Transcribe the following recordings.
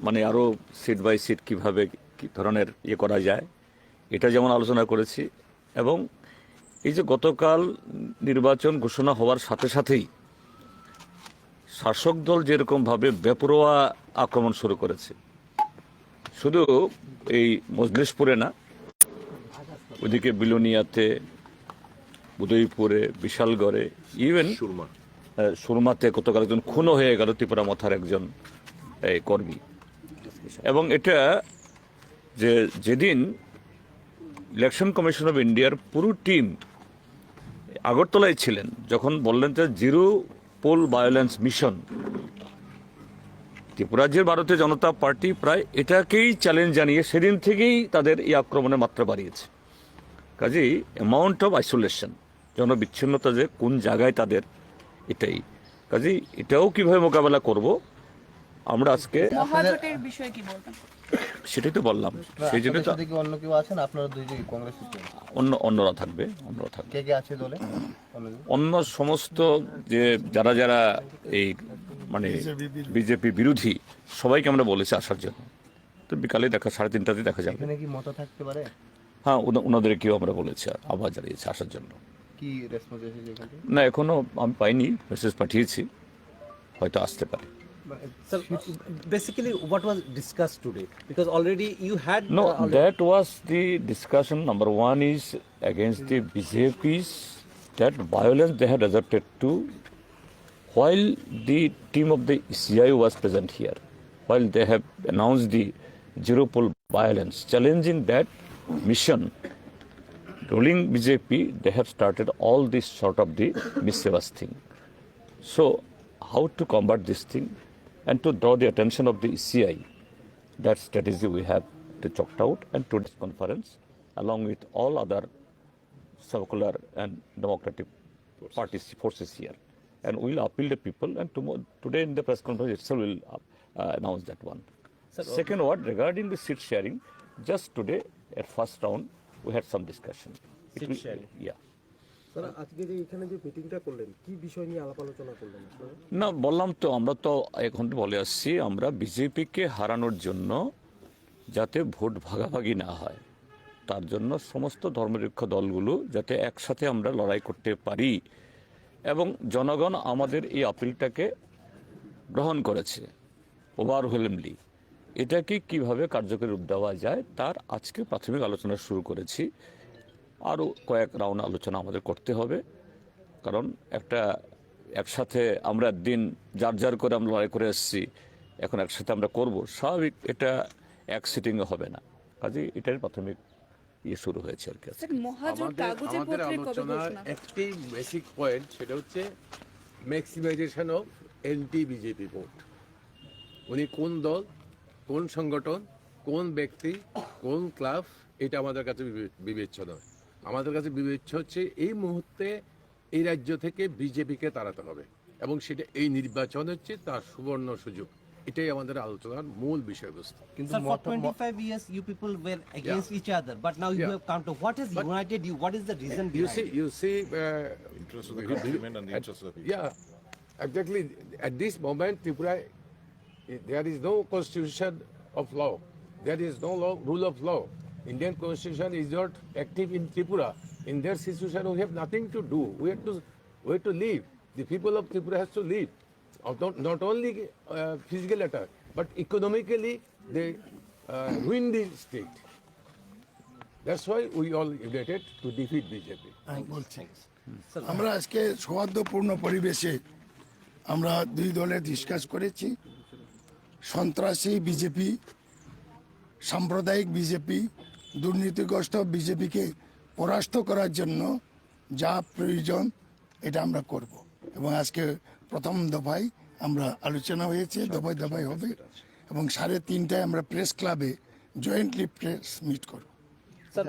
মানে আরও seat by seat কীভাবে কী ধরনের ইয়ে করা যায় এটা যেমন আলোচনা করেছি, এবং এই যে গতকাল নির্বাচন ঘোষণা হওয়ার সাথে সাথেই শাসক দল যেরকমভাবে বেপরোয়া আক্রমণ শুরু করেছে, শুধু এই মজলিশপুরে না, ওইদিকে বিলোনিয়াতে, উদয়পুরে, বিশালগড়ে, ইভেন সুরমাতে গতকাল একজন খুনও হয়ে গেল, ত্রিপুরা মথার একজন কর্মী। এবং এটা যে যেদিন ইলেকশন কমিশন অফ ইন্ডিয়ার পুরো টিম আগরতলায় ছিলেন, যখন বললেন যে জিরো পোল ভায়োলেন্স মিশন, ত্রিপুরাজ্যের ভারতীয় জনতা পার্টি প্রায় এটাকেই চ্যালেঞ্জ জানিয়ে সেদিন থেকেই তাদের এই আক্রমণের মাত্রা বাড়িয়েছে। কাজেই অ্যামাউন্ট অফ আইসোলেশন, জনবিচ্ছিন্নতা যে কোন জায়গায় তাদের, এটাই। কাজেই এটাও কিভাবে মোকাবেলা করব আমরা আজকে মহাজোটের বিষয়ে কি বলবেন? সেটাই তো বললাম। সেই জন্য তো অন্য কেউ আছেন আপনারা দুইজন কংগ্রেস অন্যরা থাকবে, কে কে আছে দলে? অন্য সমস্ত যে যারা যারা এই মানে বিজেপি বিরোধী সবাইকে আমরা বলেছি আসার জন্য। তো বিকালে 3:30 দেখা যাবে। এখানে কি মত থাকতে পারে? হ্যাঁ, ওনাদেরকেও আমরা বলেছি, আহ্বান জানিয়েছি আসার জন্য। কি রেসপন্স এসেছে এখান থেকে? না, এখনো আমি পাইনি, মেসেজ পাঠিয়েছি, হয়তো আসতে পারে। Sir, basically, what was discussed today? Because already you had. No, that was the discussion. Number one is against the BJP's that violence they had resorted to while the team of the ECI was present here, while they have announced the zero poll violence, challenging that mission. Ruling BJP, they have started all this sort of the mischievous thing. So, how to combat this thing and to draw the attention of the ECI, that strategy we have to chalked out, and today's conference, along with all other secular and democratic parties, forces here. And we will appeal to people, and today in the press conference itself we will announce that one. Sir, Second word, regarding the seat sharing, just today at first round we had some discussion. Seat sharing? Yeah. Sir, আজকে যে এখানে যে মিটিংটা করলেন, কি বিষয় নিয়ে আলাপ আলোচনা করলেন আপনারা? না, বললাম তো, আমরা তো এখন বলে আসছি, আমরা বিজেপিকে হারানোর জন্য যাতে ভোট ভাগাভাগি না হয়, তার জন্য সমস্ত ধর্মনিরপেক্ষ দলগুলো যাতে একসাথে আমরা লড়াই করতে পারি, এবং জনগণ আমাদের এই আপিলটাকে গ্রহণ করেছে ওভারওয়েলমলি। এটাকে কিভাবে কার্যকরী রূপ দেওয়া যায় তার আজকে প্রাথমিক আলোচনা শুরু করেছি। আরও কয়েক রাউন্ড আলোচনা আমাদের করতে হবে, কারণ একসাথে আমরা দিন যার করে আমরা লড়াই করে এসেছি, এখন একসাথে আমরা করব, স্বাভাবিক এটা এক সিটিংয়ে হবে না। কাজে এটার প্রাথমিক শুরু হয়েছে আর কি। আমাদের আলোচনার একটি বেসিক পয়েন্ট, সেটা হচ্ছে maximisation of anti BJP vote. উনি কোন দল, কোন সংগঠন, কোন ব্যক্তি, কোন ক্লাব, এটা আমাদের কাছে বিবেচ্য নয়। আমাদের কাছে বিবেচ্য হচ্ছে এই মুহূর্তে এই রাজ্য থেকে বিজেপিকে তাড়াতে হবে, এবং সেটা এই নির্বাচন হচ্ছে তার সুবর্ণ সুযোগ। এটাই আমাদের আলোচনার মূল বিষয়বস্তু। Sir, for 25 years you people were against each other, but now you have come to. What has united you? What is the reason behind? You see, interest of the government and the interest of the people. Yeah, exactly. At this moment, Tripura, there is no constitution of law. There is no rule of law. Indian constitution is not active in Tripura. In their situation, we have nothing to do. We have to leave. The people of Tripura has to leave. Not only physical attack, but economically they ruin the state. That's why we all united to defeat BJP. আমি বলছি, আমরা আজকে সৌহার্দ্যপূর্ণ পরিবেশে আমরা দুই দলে discuss করেছি। সন্ত্রাসী বিজেপি, সাম্প্রদায়িক বিজেপি, দুর্নীতিগ্রস্ত বিজেপিকে পরাস্ত করার জন্য যা প্রয়োজন এটা আমরা করব, এবং আজকে প্রথম দফায় আমরা আলোচনা হয়েছে, দফায় দফায় হবে, এবং 3:30টায় আমরা প্রেস ক্লাবে জয়েন্টলি প্রেস মিট করব। স্যার,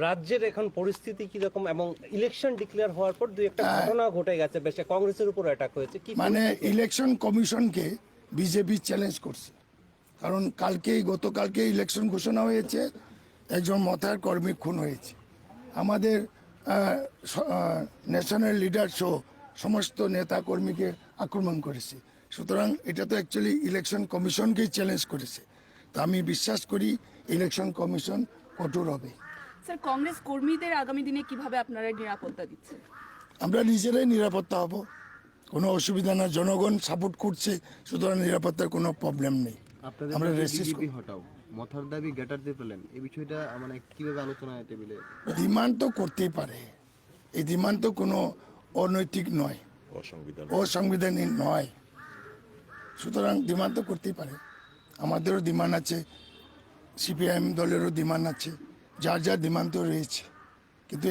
রাজ্যের এখন পরিস্থিতি কি রকম, এবং ইলেকশন ডিক্লেয়ার হওয়ার পর দুই একটা ঘটনা ঘটে গেছে, বেশ কংগ্রেসের উপর অ্যাটাক হয়েছে, কি মানে ইলেকশন কমিশনকে বিজেপি চ্যালেঞ্জ করছে, কারণ গতকালকে ইলেকশন ঘোষণা হয়েছে, একজন মথার কর্মী খুন হয়েছে। আমাদের ন্যাশনাল লিডার সহ সমস্ত নেতা কর্মীকে আক্রমণ করেছে। সুতরাং এটা তো অ্যাকচুয়ালি ইলেকশন কমিশনকেই চ্যালেঞ্জ করেছে। তো আমি বিশ্বাস করি ইলেকশন কমিশন কঠোর হবে। স্যার, কংগ্রেস কর্মীদের আগামী দিনে কিভাবে আপনারা নিরাপত্তা দিচ্ছেন? আমরা নিজেরাই নিরাপত্তা হব, কোনো অসুবিধা না। জনগণ সাপোর্ট করছে, সুতরাং নিরাপত্তার কোনো প্রবলেম নেই। আপনাদের আমরা দাবি রেসিস্ট বিজেপি হটাও, মথার দাবি গেটার দিয়ে পেলেন, এই বিষয়টা মানে কিভাবে আলোচনা হয় টেবিলে? ডিমান্ড তো করতেই পারে, এই ডিমান্ড তো কোনো অনৈতিক নয়, অসাংবিধানিক নয়, সুতরাং ডিমান্ড তো করতেই পারে। আমাদেরও ডিমান্ড আছে, সিপিআইএম দলেরও ডিমান্ড আছে, যার যার ডিমান্ড তো রয়েছে, কিন্তু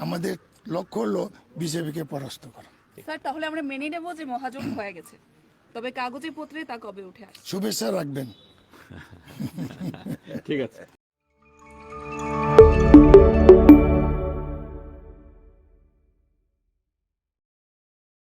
আমাদের লক্ষ্য হলো বিজেপিকে পরাস্ত করা। স্যার, তাহলে আমরা মেনে নেব যে মহাজোট হয়ে গেছে, তবে কাগজে পত্রে তা কবে উঠে আসবে? শুভেচ্ছা রাখবেন। ঠিক আছে।